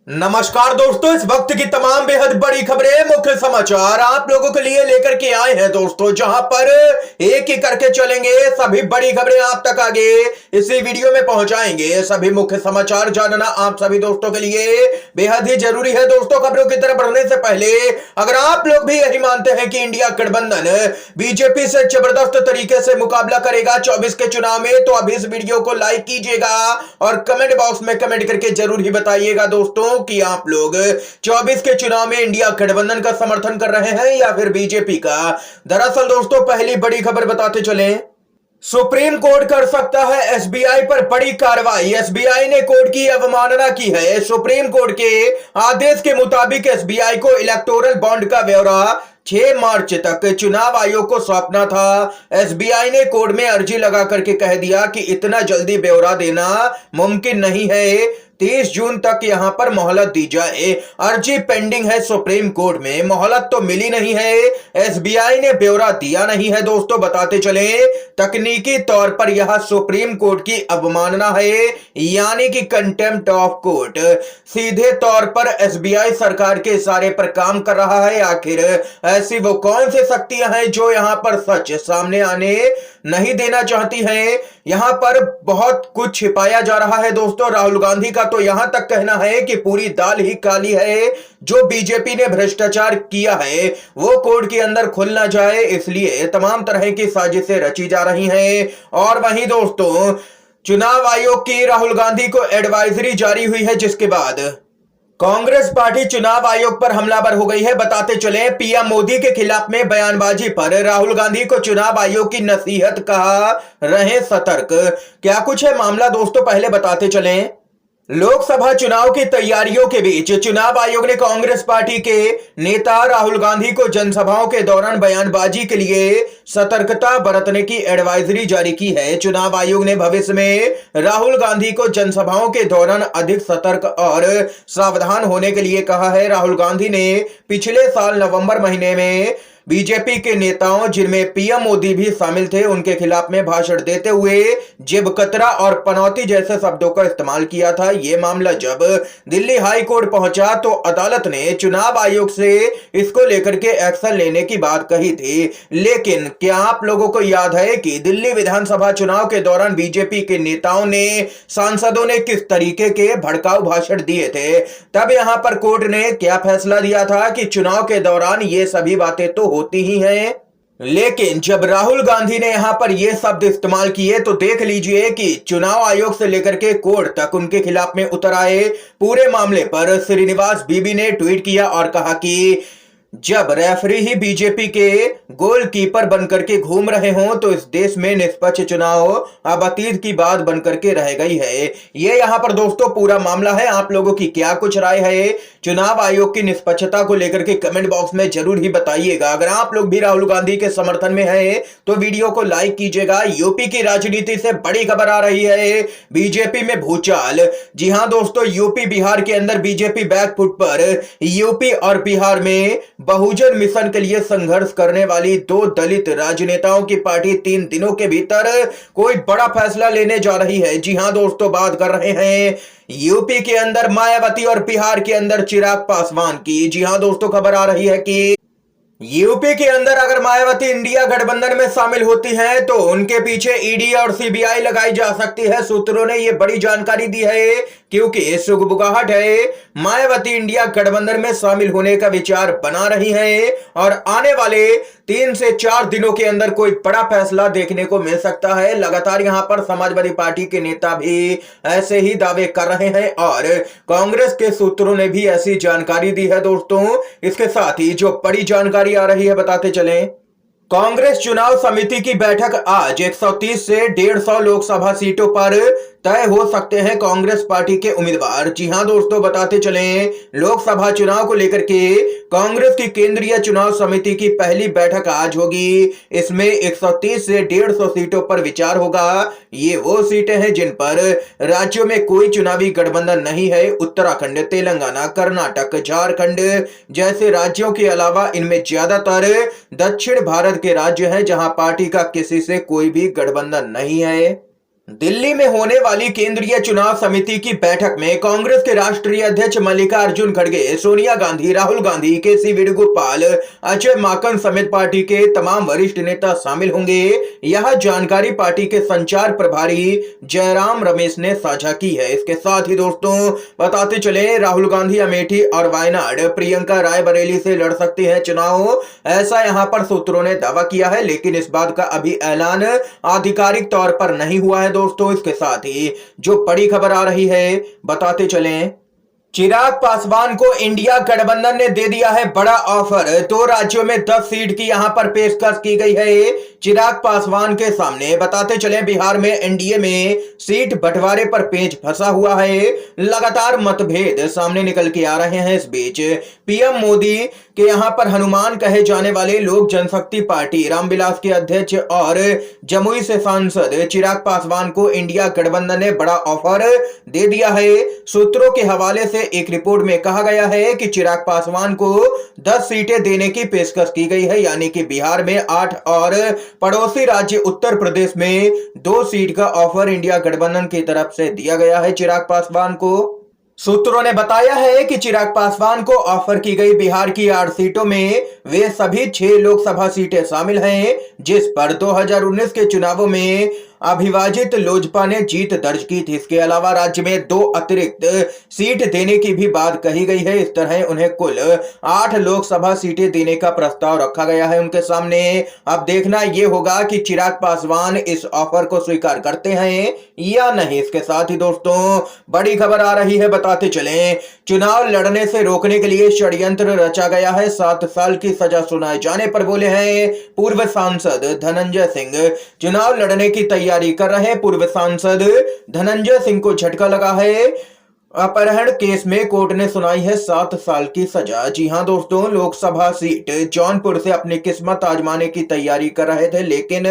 नमस्कार दोस्तों, इस वक्त की तमाम बेहद बड़ी खबरें, मुख्य समाचार आप लोगों के लिए लेकर के आए हैं दोस्तों, जहां पर एक एक करके चलेंगे। सभी बड़ी खबरें आप तक आगे इसी वीडियो में पहुंचाएंगे। सभी मुख्य समाचार जानना आप सभी दोस्तों के लिए बेहद ही जरूरी है दोस्तों। खबरों की तरफ बढ़ने से पहले अगर आप लोग भी यही मानते हैं कि इंडिया गठबंधन बीजेपी से जबरदस्त तरीके से मुकाबला करेगा 24 के चुनाव में, तो अभी इस वीडियो को लाइक कीजिएगा और कमेंट बॉक्स में कमेंट करके जरूर ही बताइएगा दोस्तों कि आप लोग 24 के चुनाव में इंडिया गठबंधन का समर्थन कर रहे हैं या फिर बीजेपी का। दरअसल दोस्तों, पहली बड़ी खबर बताते चलें। सुप्रीम कोर्ट कर सकता है एसबीआई पर बड़ी कार्रवाई। एसबीआई ने कोर्ट की अवमानना की है। सुप्रीम कोर्ट के आदेश के मुताबिक एसबीआई को इलेक्टोरल बॉन्ड का ब्यौरा 6 मार्च तक चुनाव आयोग को सौंपना था। एसबीआई ने कोर्ट में अर्जी लगा करके कह दिया कि इतना जल्दी ब्यौरा देना मुमकिन नहीं है, 30 जून तक यहां पर मोहलत दी जाए। अर्जी पेंडिंग है सुप्रीम कोर्ट में, मोहलत तो मिली नहीं है। एसबीआई ने ब्यौरा दिया नहीं है दोस्तों। बताते चले, तकनीकी तौर पर यह सुप्रीम कोर्ट की अवमानना है, यानी कि कंटेम्प्ट ऑफ कोर्ट। सीधे तौर पर एसबीआई सरकार के इशारे पर काम कर रहा है। आखिर ऐसी वो कौन सी शक्तियां हैं जो यहां पर सच सामने आने नहीं देना चाहती हैं। यहां पर बहुत कुछ छिपाया जा रहा है दोस्तों। राहुल गांधी का तो यहां तक कहना है कि पूरी दाल ही काली है। जो बीजेपी ने भ्रष्टाचार किया है वो कोर्ट के अंदर खुल ना जाए, इसलिए तमाम तरह की साजिशें रची जा रही हैं। और वहीं दोस्तों, चुनाव आयोग की राहुल गांधी को एडवाइजरी जारी हुई है, जिसके बाद कांग्रेस पार्टी चुनाव आयोग पर हमलावर हो गई है। बताते चले, पीएम मोदी के खिलाफ में बयानबाजी पर राहुल गांधी को चुनाव आयोग की नसीहत, कहा रहे सतर्क। क्या कुछ है मामला दोस्तों, पहले बताते चलें। लोकसभा चुनाव की तैयारियों के बीच चुनाव आयोग ने कांग्रेस पार्टी के नेता राहुल गांधी को जनसभाओं के दौरान बयानबाजी के लिए सतर्कता बरतने की एडवाइजरी जारी की है। चुनाव आयोग ने भविष्य में राहुल गांधी को जनसभाओं के दौरान अधिक सतर्क और सावधान होने के लिए कहा है। राहुल गांधी ने पिछले साल नवंबर महीने में बीजेपी के नेताओं, जिनमें पीएम मोदी भी शामिल थे, उनके खिलाफ में भाषण देते हुए जेब कतरा और पनौती जैसे शब्दों का इस्तेमाल किया था। यह मामला जब दिल्ली हाई कोर्ट पहुंचा तो अदालत ने चुनाव आयोग से इसको लेकर के एक्शन लेने की बात कही थी। लेकिन क्या आप लोगों को याद है कि दिल्ली विधानसभा चुनाव के दौरान बीजेपी के नेताओं ने, सांसदों ने किस तरीके के भड़काऊ भाषण दिए थे? तब यहां पर कोर्ट ने क्या फैसला दिया था कि चुनाव के दौरान ये सभी बातें तो होती ही हैं, लेकिन जब राहुल गांधी ने यहां पर यह शब्द इस्तेमाल किए तो देख लीजिए कि चुनाव आयोग से लेकर के कोर्ट तक उनके खिलाफ में उतर आए। पूरे मामले पर श्रीनिवास बीबी ने ट्वीट किया और कहा कि जब रेफरी ही बीजेपी के गोलकीपर बनकर के घूम रहे हों तो इस देश में निष्पक्ष चुनाव अब अतीत की बात बनकर के रह गई है। ये यहाँ पर दोस्तों पूरा मामला है। आप लोगों की क्या कुछ राय है चुनाव आयोग की निष्पक्षता को लेकर के कमेंट बॉक्स में जरूर ही बताइएगा। अगर आप लोग भी राहुल गांधी के समर्थन में हैं तो वीडियो को लाइक कीजिएगा। यूपी की राजनीति से बड़ी खबर आ रही है, बीजेपी में भूचाल। जी हां दोस्तों, यूपी बिहार के अंदर बीजेपी बैकफुट पर। यूपी और बिहार में बहुजन मिशन के लिए संघर्ष करने वाली 2 दलित राजनेताओं की पार्टी 3 दिनों के भीतर कोई बड़ा फैसला लेने जा रही है। जी हां दोस्तों, बात कर रहे हैं यूपी के अंदर मायावती और बिहार के अंदर चिराग पासवान की। जी हां दोस्तों, खबर आ रही है कि यूपी के अंदर अगर मायावती इंडिया गठबंधन में शामिल होती हैं तो उनके पीछे ईडी और सीबीआई लगाई जा सकती है। सूत्रों ने यह बड़ी जानकारी दी है, क्योंकि सुगबुगाहट है मायावती इंडिया गठबंधन में शामिल होने का विचार बना रही है और आने वाले 3 से 4 दिनों के अंदर कोई बड़ा फैसला देखने को मिल सकता है। लगातार यहां पर समाजवादी पार्टी के नेता भी ऐसे ही दावे कर रहे हैं और कांग्रेस के सूत्रों ने भी ऐसी जानकारी दी है दोस्तों। इसके साथ ही जो बड़ी जानकारी आ रही है बताते चलें। कांग्रेस चुनाव समिति की बैठक आज 130 से 150 लोकसभा सीटों पर तय हो सकते हैं कांग्रेस पार्टी के उम्मीदवार। जी हां दोस्तों, बताते चलें, लोकसभा चुनाव को लेकर के कांग्रेस की केंद्रीय चुनाव समिति की पहली बैठक आज होगी। इसमें 130 से 150 सीटों पर विचार होगा। ये वो सीटें हैं जिन पर राज्यों में कोई चुनावी गठबंधन नहीं है। उत्तराखंड, तेलंगाना, कर्नाटक, झारखंड जैसे राज्यों के अलावा इनमें ज्यादातर दक्षिण भारत के राज्य हैं जहां पार्टी का किसी से कोई भी गठबंधन नहीं है। दिल्ली में होने वाली केंद्रीय चुनाव समिति की बैठक में कांग्रेस के राष्ट्रीय अध्यक्ष मल्लिकार्जुन खड़गे, सोनिया गांधी, राहुल गांधी, के.सी. वेणुगोपाल, अजय माकन समेत पार्टी के तमाम वरिष्ठ नेता शामिल होंगे। यह जानकारी पार्टी के संचार प्रभारी जयराम रमेश ने साझा की है। इसके साथ ही दोस्तों बताते चले, राहुल गांधी अमेठी और वायनाड, प्रियंका रायबरेली से लड़ सकते हैं चुनाव, ऐसा यहां पर सूत्रों ने दावा किया है, लेकिन इस बात का अभी ऐलान आधिकारिक तौर पर नहीं हुआ है दोस्तों। इसके साथ ही जो बड़ी खबर आ रही है बताते चलें, चिराग पासवान को इंडिया गठबंधन ने दे दिया है बड़ा ऑफर। 2 राज्यों में 10 सीट की यहां पर पेशकश की गई है चिराग पासवान के सामने। बताते चले, बिहार में एनडीए में सीट बंटवारे पर पेंच फंसा हुआ है। लगातार मतभेद सामने निकल के आ रहे हैं। इस बीच पीएम मोदी के यहां पर हनुमान कहे जाने वाले लोक जनशक्ति पार्टी रामविलास के अध्यक्ष और जमुई से सांसद चिराग पासवान को इंडिया गठबंधन ने बड़ा ऑफर दे दिया है। सूत्रों के हवाले से एक रिपोर्ट में कहा गया है कि चिराग पासवान को 10 सीटें देने की पेशकश की गई है, यानी कि बिहार में 8 और पड़ोसी राज्य उत्तर प्रदेश में 2 सीट का ऑफर इंडिया गठबंधन की तरफ से दिया गया है चिराग पासवान को। सूत्रों ने बताया है कि चिराग पासवान को ऑफर की गई बिहार की 8 सीटों में वे सभी 6 लोकसभा सीटें शामिल हैं, जिस पर 2019 के चुनावों में अविभाजित लोजपा ने जीत दर्ज की थी। इसके अलावा राज्य में 2 अतिरिक्त सीट देने की भी बात कही गई है। इस तरह उन्हें कुल 8 लोकसभा सीटें देने का प्रस्ताव रखा गया है उनके सामने। अब देखना यह होगा कि चिराग पासवान इस ऑफर को स्वीकार करते हैं या नहीं। इसके साथ ही दोस्तों बड़ी खबर आ रही है, बताते चलें, चुनाव लड़ने से रोकने के लिए षड्यंत्र रचा गया है। 7 साल की सजा सुनाए जाने पर बोले हैं पूर्व सांसद धनंजय सिंह। चुनाव लड़ने की तैयारी कर रहे पूर्व सांसद धनंजय सिंह को झटका लगा है। अपहरण केस में कोर्ट ने सुनाई है 7 साल की सजा। जी हां दोस्तों, लोकसभा सीट जौनपुर से अपनी किस्मत आजमाने की तैयारी कर रहे थे, लेकिन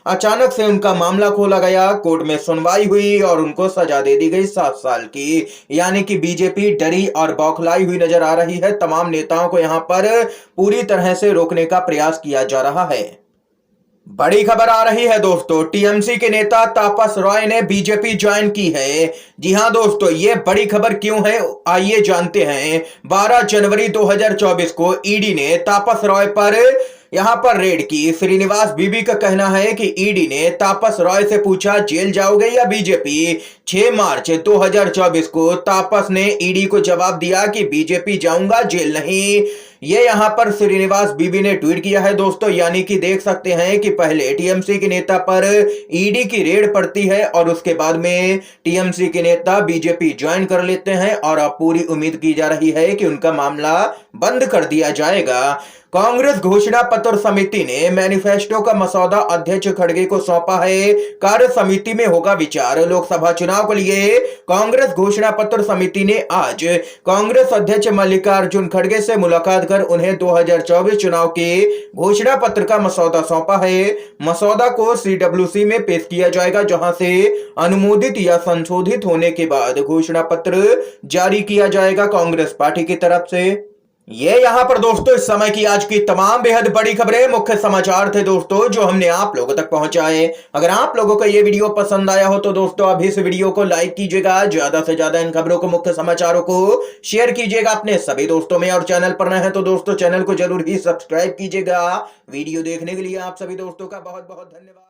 अचानक से उनका मामला खोला गया, कोर्ट में सुनवाई हुई और उनको सजा दे दी गई 7 साल की। यानी कि बीजेपी डरी और बौखलाई हुई नजर आ रही है। तमाम नेताओं को यहां पर पूरी तरह से रोकने का प्रयास किया जा रहा है। बड़ी खबर आ रही है दोस्तों, टीएमसी के नेता तापस रॉय ने बीजेपी ज्वाइन की है। जी हां दोस्तों, ये बड़ी खबर क्यों है आइए जानते हैं। 12 जनवरी 2024 को ईडी ने तापस रॉय पर यहां पर रेड की। श्रीनिवास बीबी का कहना है कि ईडी ने तापस रॉय से पूछा जेल जाओगे या बीजेपी। 6 मार्च 2024 को तापस ने ईडी को जवाब दिया कि बीजेपी जाऊंगा, जेल नहीं। ये यहां पर श्रीनिवास बीबी ने ट्वीट किया है दोस्तों। यानी कि देख सकते हैं कि पहले टीएमसी के नेता पर ईडी की रेड पड़ती है और उसके बाद में टीएमसी के नेता बीजेपी ज्वाइन कर लेते हैं और अब पूरी उम्मीद की जा रही है कि उनका मामला बंद कर दिया जाएगा। कांग्रेस घोषणा पत्र समिति ने मैनिफेस्टो का मसौदा अध्यक्ष खड़गे को सौंपा है। कार्य समिति में होगा विचार। लोकसभा चुनाव के लिए कांग्रेस घोषणा पत्र समिति ने आज कांग्रेस अध्यक्ष मल्लिकार्जुन खड़गे से मुलाकात कर उन्हें 2024 चुनाव के घोषणा पत्र का मसौदा सौंपा है। मसौदा को सीडब्ल्यूसी में पेश किया जाएगा, जहां से अनुमोदित या संशोधित होने के बाद घोषणा पत्र जारी किया जाएगा कांग्रेस पार्टी की तरफ से। ये यहां पर दोस्तों इस समय की आज की तमाम बेहद बड़ी खबरें, मुख्य समाचार थे दोस्तों जो हमने आप लोगों तक पहुंचाए। अगर आप लोगों को ये वीडियो पसंद आया हो तो दोस्तों अभी इस वीडियो को लाइक कीजिएगा, ज्यादा से ज्यादा इन खबरों को, मुख्य समाचारों को शेयर कीजिएगा अपने सभी दोस्तों में, और चैनल पर नए हैं तो दोस्तों चैनल को जरूर ही सब्सक्राइब कीजिएगा। वीडियो देखने के लिए आप सभी दोस्तों का बहुत बहुत धन्यवाद।